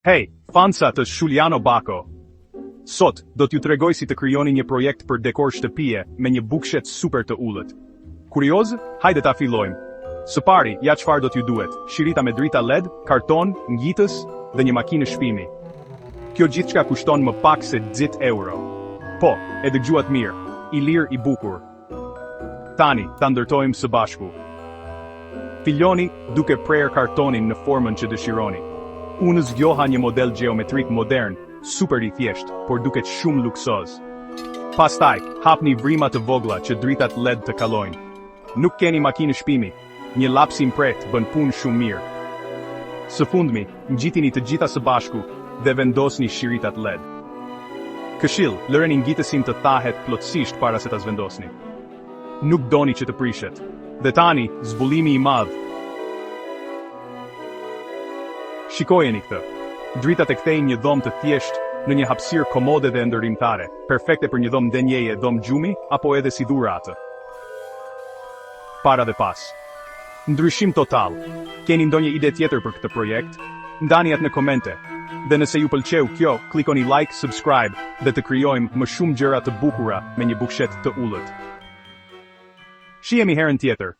Hey, fansa të Giuliano Bacco. Sot, do t'ju tregoj si të krijoni një projekt për dekor shtëpie me një bukshit super të ullët. Kurioz? Hajde ta fillojmë. Së pari, ja çfarë do t'ju duhet: shirita me drita LED, karton, ngjitës dhe një makinë shpimi. Kjo gjithçka kushton më pak se 10 euro. Po, e dëgjuat mirë, i lirë i bukur. Tani, ta ndërtojmë së bashku. Filloni duke prerë kartonin në formën që dëshironi. Unë zgjoha një model geometrik modern, super i thjesht, por duket shumë luksoz. Pastaj, hapni vrima të vogla që dritat LED të kalojnë. Nuk keni makinë shpimi, një laps impret bën punë shumë mirë. Së fundmi, ngjitini të gjitha së bashku dhe vendosni shiritat LED. Këshill, lëreni ngjitësin të thahet plotësisht para se ta zvendosni. Nuk doni që të prishet. Dhe tani, zbulimi i madh. Shikojeni këtë. Dritat e kthejnë një dhomë të thjeshtë në një hapësirë komode dhe ndërrimtare, perfekte për një dhomë denjeje, dhomë gjumi, apo edhe si dhura atë. Para dhe pas. Ndryshim total. Keni ndonjë ide tjetër për këtë projekt? Ndani atë në komente. Dhe nëse ju pëlqeu kjo, klikoni like, subscribe dhe të krijojmë më shumë gjëra të bukura me një bukshet të ullët. Shihemi herën tjetër.